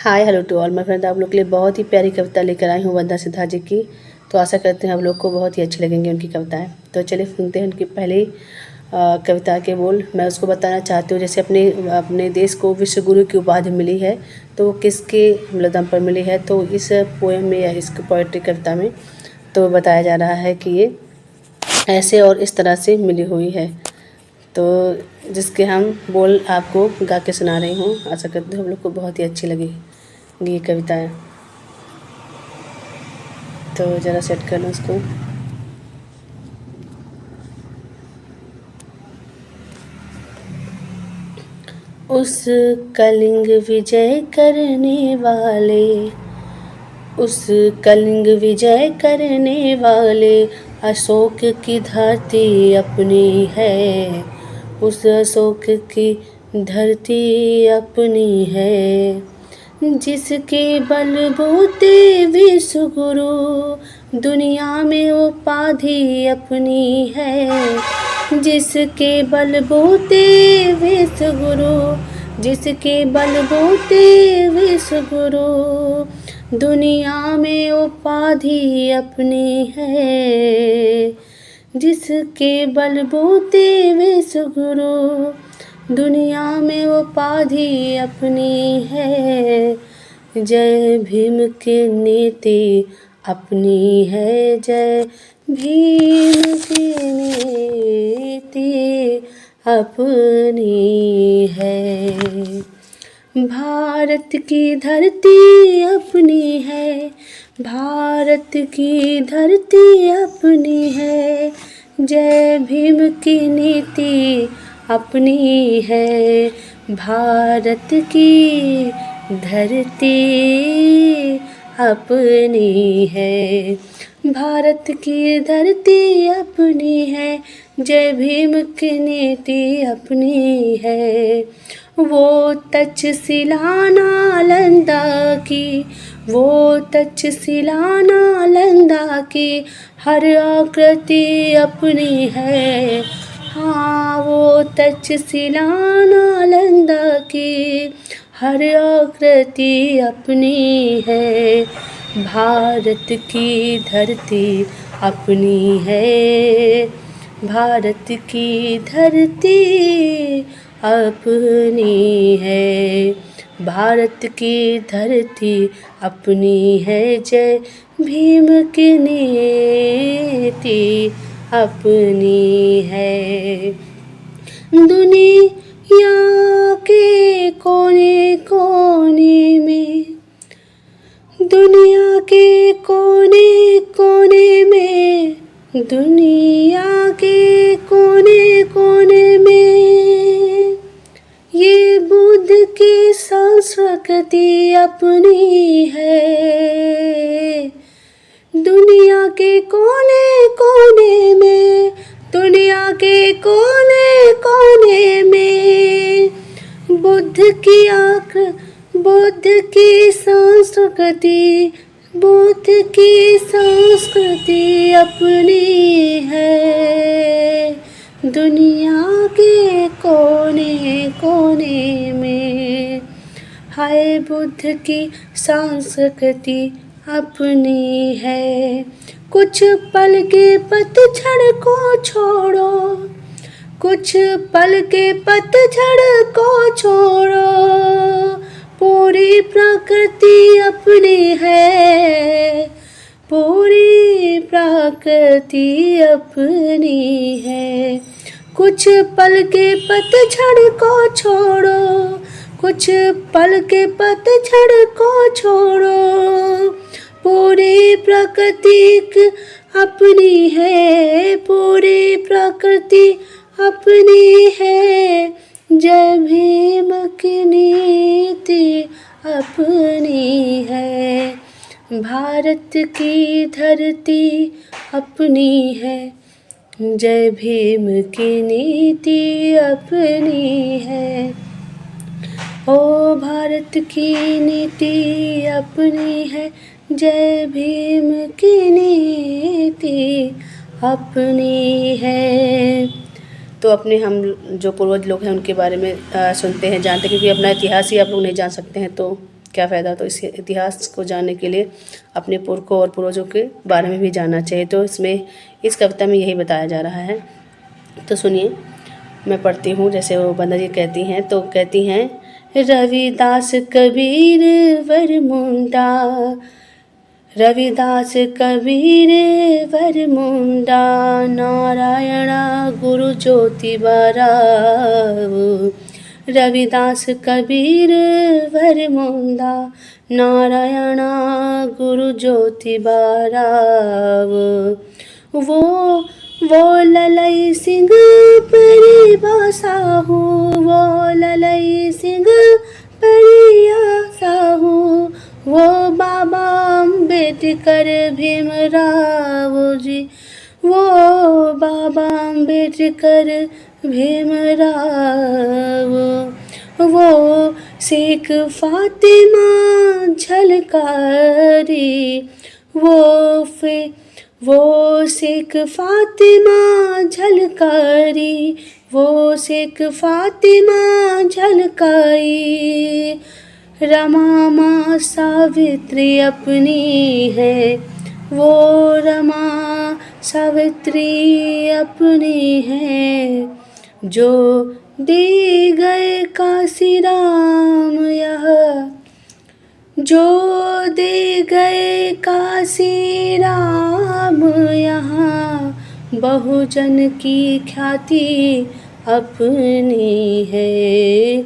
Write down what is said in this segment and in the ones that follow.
Hi hello to all my friend. आप लोग के लिए बहुत ही प्यारी कविता लेकर आई हूँ वंदना सिद्धा जी की। तो आशा करते हैं आप लोग को बहुत ही अच्छी लगेंगी उनकी कविताएं। तो चलिए सुनते हैं उनकी पहली कविता के बोल। मैं उसको बताना चाहती हूँ, जैसे अपने अपने देश को विश्व गुरु की उपाधि मिली है तो वो किसके दम पर मिली है। तो इस पोएम में या इस पोएट्री कविता में तो बताया जा रहा है कि ये ऐसे और इस तरह से मिली हुई है। तो जिसके हम बोल आपको गा के सुना रही हूँ। आशा करती हूँ हम लोग को बहुत ही अच्छी लगेगी ये कविताएं। तो ज़रा सेट कर लो उसको। उस कलिंग विजय करने वाले, उस कलिंग विजय करने वाले अशोक की धरती अपनी है। उस अशोक की धरती अपनी है, जिसके बलबूते विश्व गुरु दुनिया में उपाधि अपनी है। जिसके बलबूते विश्व गुरु, जिसके बलबूते विश्व गुरु दुनिया में उपाधि अपनी है। जिसके बलबूते विश्व गुरु दुनिया में उपाधि अपनी है। जय भीम की नीति अपनी है, जय भीम की नीति अपनी है। भारत की धरती अपनी है, भारत की धरती अपनी है। जय भीम की नीति अपनी है। भारत की धरती अपनी है, भारत की धरती अपनी है। जय भीम की नीति अपनी है। वो तक्षशिला नालंदा की, वो तक्षशिला नालंदा की हर आकृति अपनी है। हाँ, वो तक्षशिला नालंदा की हर आकृति अपनी है। भारत की धरती अपनी है, भारत की धरती अपनी है। भारत की धरती अपनी है। जय भीम की नीति अपनी है। दुनिया के कोने कोने में, दुनिया के कोने कोने में, दुनिया के कोने कोने में ये बुद्ध की संस्कृति अपनी है। दुनिया के कोने कोने में, दुनिया के कोने कोने में बुद्ध की बुद्ध की संस्कृति, बुद्ध की संस्कृति अपनी है। दुनिया के कोने कोने में हाय बुद्ध की संस्कृति अपनी है। कुछ पल के पतझड़ को छोड़ो, कुछ पल के पतझड़ को छोड़ो, पूरी प्रकृति अपनी है, पूरी प्रकृति अपनी है। कुछ पल के पतझड़ को छोड़ो, कुछ पल के पतझड़ को छोड़ो, पूरी प्रकृति अपनी है, पूरी प्रकृति अपनी है। जय भीम की नीति अपनी है। भारत की धरती अपनी है। जय भीम की नीति अपनी है। ओ भारत की नीति अपनी है, जय भीम की नीति अपनी है। तो अपने हम जो पूर्वज लोग हैं उनके बारे में सुनते हैं, जानते हैं, क्योंकि अपना इतिहास ही आप लोग नहीं जान सकते हैं तो क्या फ़ायदा। तो इस इतिहास को जानने के लिए अपने पुरखों और पूर्वजों के बारे में भी जानना चाहिए। तो इसमें इस कविता में यही बताया जा रहा है। तो सुनिए, मैं पढ़ती हूँ जैसे वो बंदा जी कहती हैं। तो कहती हैं, रविदास कबीर वरमुंडा, रविदास कबीर वरमुंडा, नारायणा गुरु ज्योतिबा राव। रविदास कबीर वरमुंडा, नारायणा गुरु ज्योतिबा राव। वो ललई सिंह परिभाषाहू, वो ललई सिंह परिभाषाहू, वो बाबा अम्बेडकर भीमराव जी, वो बाबा अम्बेडकर भीमराव। वो शेख फातिमा झलकारी, वो शेख फातिमा झलकारी, वो शेख फातिमा झलकारी। रमा माँ सावित्री अपनी है, वो रमा सावित्री अपनी है। जो दे गए काशी राम यह, जो दे गए काशी राम यहाँ, बहुजन की ख्याति अपनी है।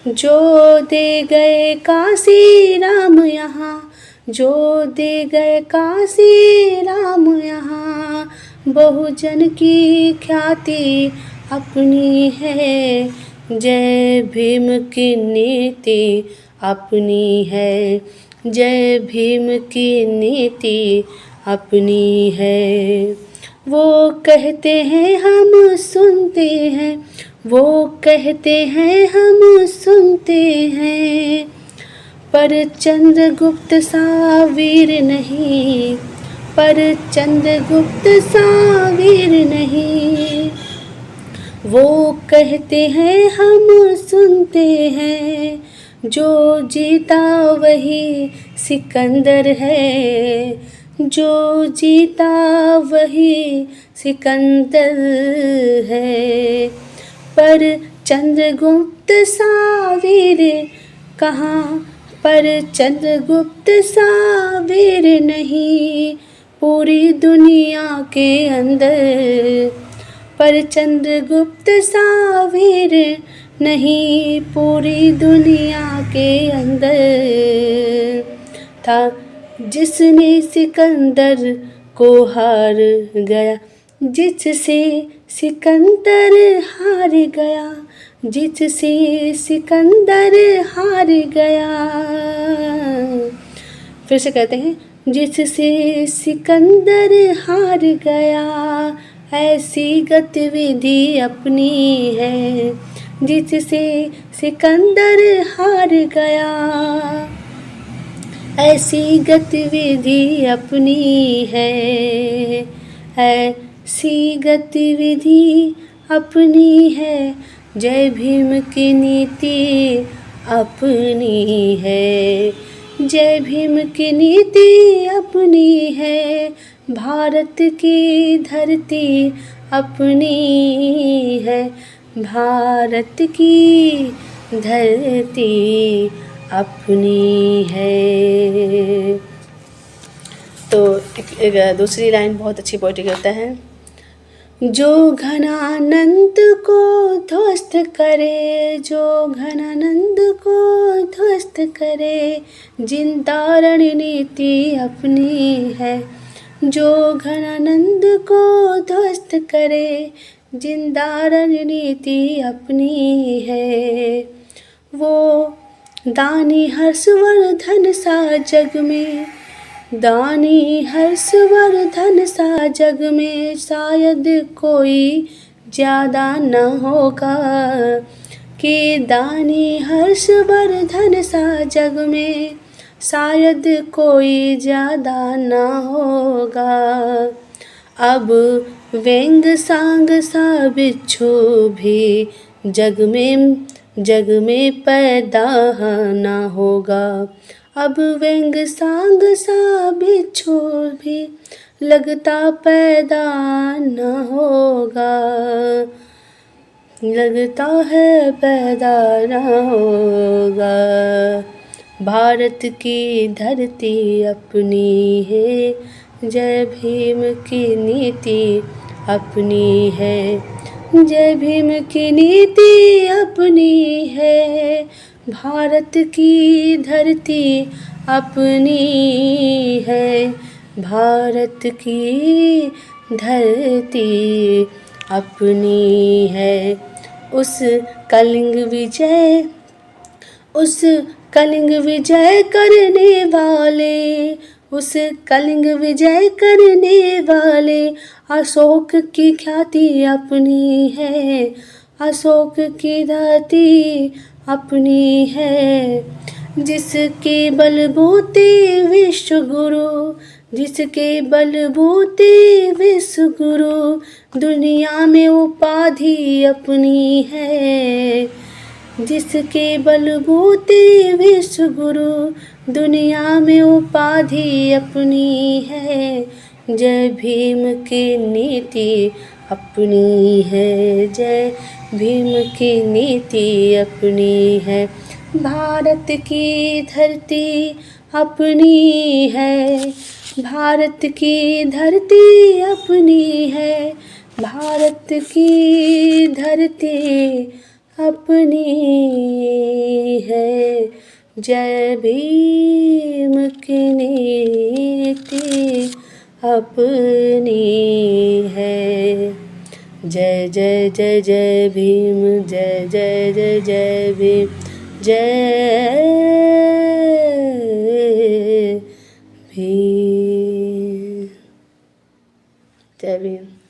जो दे गए काशी राम यहाँ, जो दे गए काशी राम यहाँ, बहुजन की ख्याति अपनी है। जय भीम की नीति अपनी है, जय भीम की नीति अपनी है। वो कहते हैं हम सुनते हैं, वो कहते हैं हम सुनते हैं, पर चंद्रगुप्त सा वीर नहीं, पर चंद्रगुप्त सा वीर नहीं। वो कहते हैं हम सुनते हैं, जो जीता वही सिकंदर है, जो जीता वही सिकंदर है। पर चंद्रगुप्त सा वीर कहाँ, पर चंद्रगुप्त सा वीर नहीं पूरी दुनिया के अंदर, पर चंद्रगुप्त सा वीर नहीं पूरी दुनिया के अंदर था। जिसने सिकंदर को हार गया, जिससे सिकंदर हार गया, जिससे सिकंदर हार गया। फिर से कहते हैं, जिससे सिकंदर हार गया, ऐसी गतिविधि अपनी है, जिससे सिकंदर हार गया, ऐसी गतिविधि अपनी है, ऐसी गतिविधि अपनी है। जय भीम की नीति अपनी है, जय भीम की नीति अपनी है। भारत की धरती अपनी है, भारत की धरती अपनी है। तो एक दूसरी लाइन बहुत अच्छी पोएट्री करता है। जो घनानंद को ध्वस्त करे, जो घनानंद को ध्वस्त करे, जिंदा रणनीति अपनी है, जो घनानंद को ध्वस्त करे, जिंदा रणनीति अपनी है। वो दानी हर्षवर्धन सा जग में, दानी हर्षवर्धन सा जग में शायद कोई ज़्यादा न होगा, कि दानी हर्षवर्धन सा जग में शायद कोई ज़्यादा न होगा। अब व्यंग सांग सा बिच्छू भी जग में जग में पैदा ना होगा। अब व्यंग सांग सा बिच्छू भी लगता पैदा न होगा, लगता है पैदा न होगा। भारत की धरती अपनी है, जय भीम की नीति अपनी है, जय भीम की नीति अपनी है। भारत की धरती अपनी है, भारत की धरती अपनी है। उस कलिंग विजय, उस कलिंग विजय करने वाले, उस कलिंग विजय करने वाले अशोक की ख्याति अपनी है, अशोक की धरती अपनी है। जिसके बलबूते विश्व गुरु, जिसके बलबूते विश्व गुरु दुनिया में उपाधि अपनी है, जिसके बलबूते विश्व गुरु दुनिया में उपाधि अपनी है। जय भीम की नीति अपनी है, जय भीम की नीति अपनी है। भारत की धरती अपनी है, भारत की धरती अपनी है, भारत की धरती अपनी है। जय भीम की नीति अपनी है। जय जय जय जय भीम, जय जय जय जय भीम, जय भीम, जय भीम।